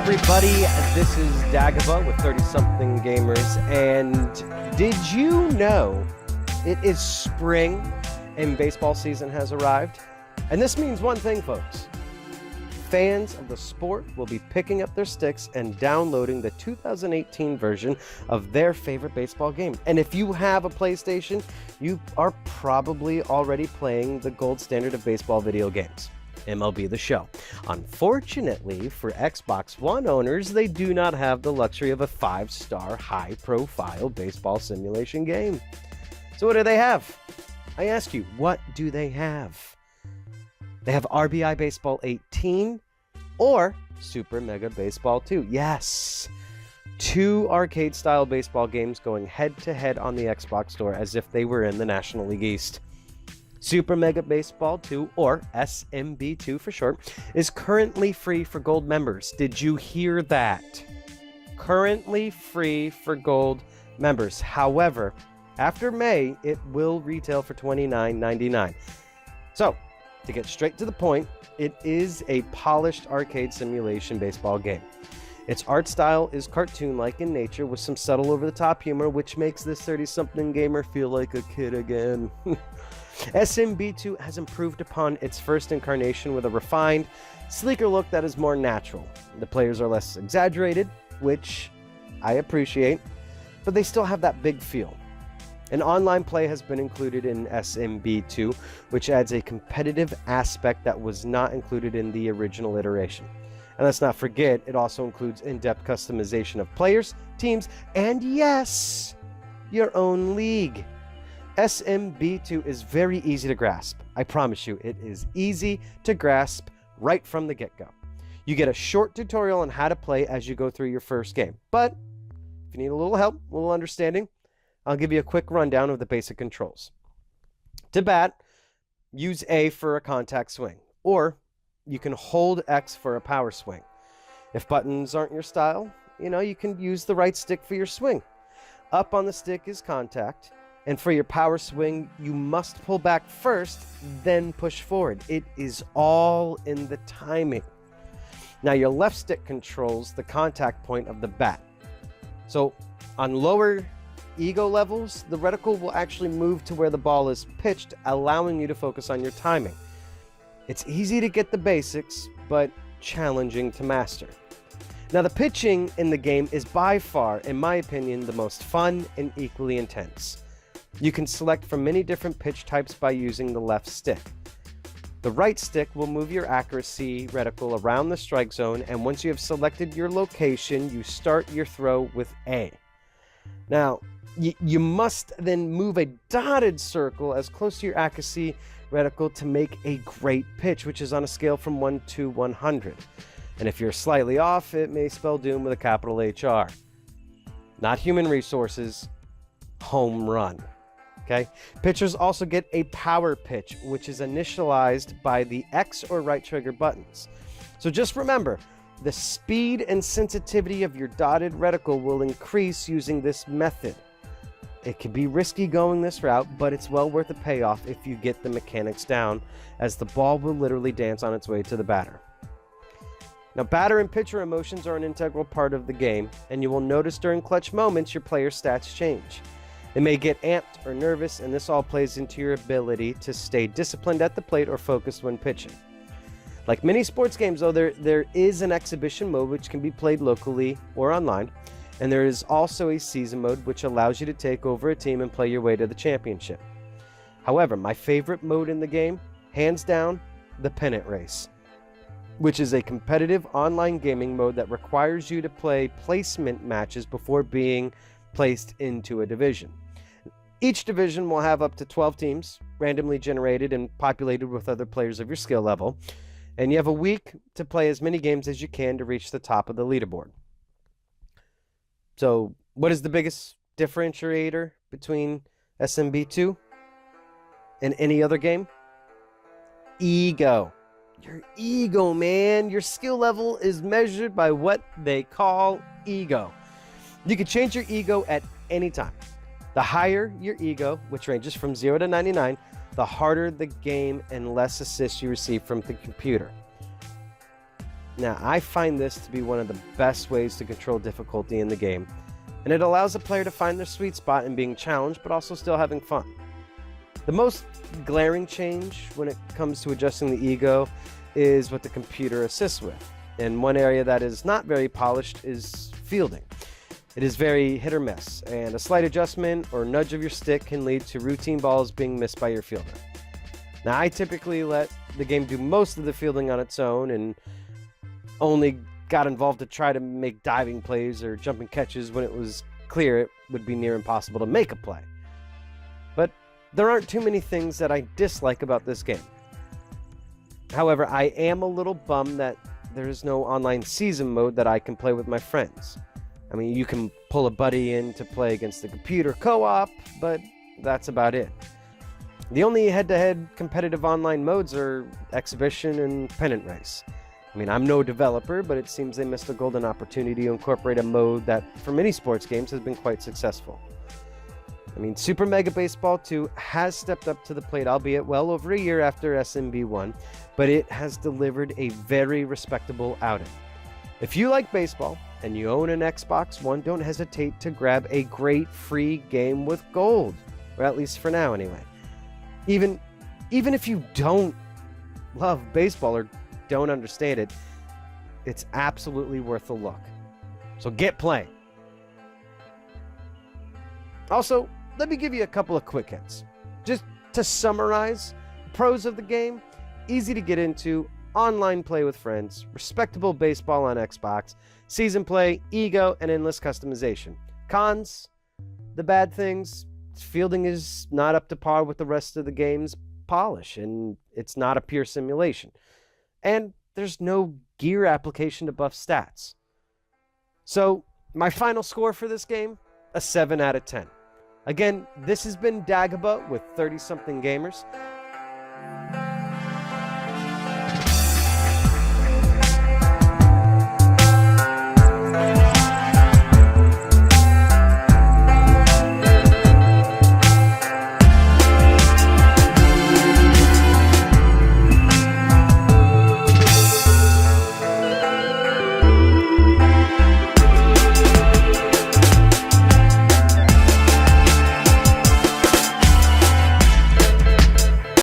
everybody. This is Dagobah with 30-something gamers. And did you know it is spring and baseball season has arrived? And this means one thing, folks. Fans of the sport will be picking up their sticks and downloading the 2018 version of their favorite baseball game. And if you have a PlayStation, you are probably already playing the gold standard of baseball video games, MLB The Show. Unfortunately for Xbox One owners, they do not have the luxury of a 5-star, high-profile baseball simulation game. So what do they have? I ask you, what do they have? They have RBI Baseball 18 or Super Mega Baseball 2. Yes! 2 arcade-style baseball games going head-to-head on the Xbox Store as if they were in the National League East. Super Mega Baseball 2, or SMB2 for short, is currently free for gold members. Did you hear that? Currently free for gold members. However, after May, it will retail for $29.99. So, to get straight to the point, it is a polished arcade simulation baseball game. Its art style is cartoon-like in nature with some subtle over-the-top humor, which makes this 30-something gamer feel like a kid again. SMB2 has improved upon its first incarnation with a refined, sleeker look that is more natural. The players are less exaggerated, which I appreciate, but they still have that big feel. An online play has been included in SMB2, which adds a competitive aspect that was not included in the original iteration. And let's not forget, it also includes in-depth customization of players, teams, and yes, your own league. SMB2 is very easy to grasp. I promise you, it is easy to grasp right from the get-go. You get a short tutorial on how to play as you go through your first game. But if you need a little help, a little understanding, I'll give you a quick rundown of the basic controls. To bat, use A for a contact swing, or you can hold X for a power swing. If buttons aren't your style, you can use the right stick for your swing. Up on the stick is contact, and for your power swing, you must pull back first, then push forward. It is all in the timing. Now, your left stick controls the contact point of the bat. So, on lower ego levels, the reticle will actually move to where the ball is pitched, allowing you to focus on your timing. It's easy to get the basics, but challenging to master. Now, the pitching in the game is by far, in my opinion, the most fun and equally intense. You can select from many different pitch types by using the left stick. The right stick will move your accuracy reticle around the strike zone, and once you have selected your location, you start your throw with A. Now, you must then move a dotted circle as close to your accuracy reticle to make a great pitch, which is on a scale from 1 to 100. And if you're slightly off, it may spell doom with a capital HR. Not human resources, home run. Okay? Pitchers also get a power pitch, which is initialized by the X or right trigger buttons. So just remember, the speed and sensitivity of your dotted reticle will increase using this method. It can be risky going this route, but it's well worth the payoff if you get the mechanics down, as the ball will literally dance on its way to the batter. Now, batter and pitcher emotions are an integral part of the game, and you will notice during clutch moments your player's stats change. They may get amped or nervous, and this all plays into your ability to stay disciplined at the plate or focused when pitching. Like many sports games, though, there is an exhibition mode which can be played locally or online, and there is also a season mode which allows you to take over a team and play your way to the championship. However, my favorite mode in the game, hands down, the pennant race, which is a competitive online gaming mode that requires you to play placement matches before being placed into a division. Each division will have up to 12 teams, randomly generated and populated with other players of your skill level, and you have a week to play as many games as you can to reach the top of the leaderboard. So, what is the biggest differentiator between SMB2 and any other game? Ego. Your ego, man. Your skill level is measured by what they call ego. You can change your ego at any time. The higher your ego, which ranges from 0 to 99, the harder the game and less assists you receive from the computer. Now, I find this to be one of the best ways to control difficulty in the game, and it allows a player to find their sweet spot in being challenged but also still having fun. The most glaring change when it comes to adjusting the ego is what the computer assists with, and one area that is not very polished is fielding. It is very hit or miss, and a slight adjustment or nudge of your stick can lead to routine balls being missed by your fielder. Now, I typically let the game do most of the fielding on its own and only got involved to try to make diving plays or jumping catches when it was clear it would be near impossible to make a play. But there aren't too many things that I dislike about this game. However, I am a little bummed that there is no online season mode that I can play with my friends. I mean, you can pull a buddy in to play against the computer co-op, but that's about it. The only head-to-head competitive online modes are Exhibition and Pennant Race. I mean, I'm no developer, but it seems they missed a golden opportunity to incorporate a mode that, for many sports games, has been quite successful. I mean, Super Mega Baseball 2 has stepped up to the plate, albeit well over a year after SMB1, but it has delivered a very respectable outing. If you like baseball and you own an Xbox One, don't hesitate to grab a great free game with gold, or at least for now anyway. Even if you don't love baseball or don't understand it, it's absolutely worth a look. So get playing. Also, let me give you a couple of quick hits. Just to summarize, pros of the game: easy to get into, online play with friends, respectable baseball on Xbox, season play, ego, and endless customization. Cons: the bad things: fielding is not up to par with the rest of the game's polish, and it's not a pure simulation. And there's no gear application to buff stats. So, my final score for this game: a 7 out of 10. Again, this has been Dagobah with 30-something Gamers.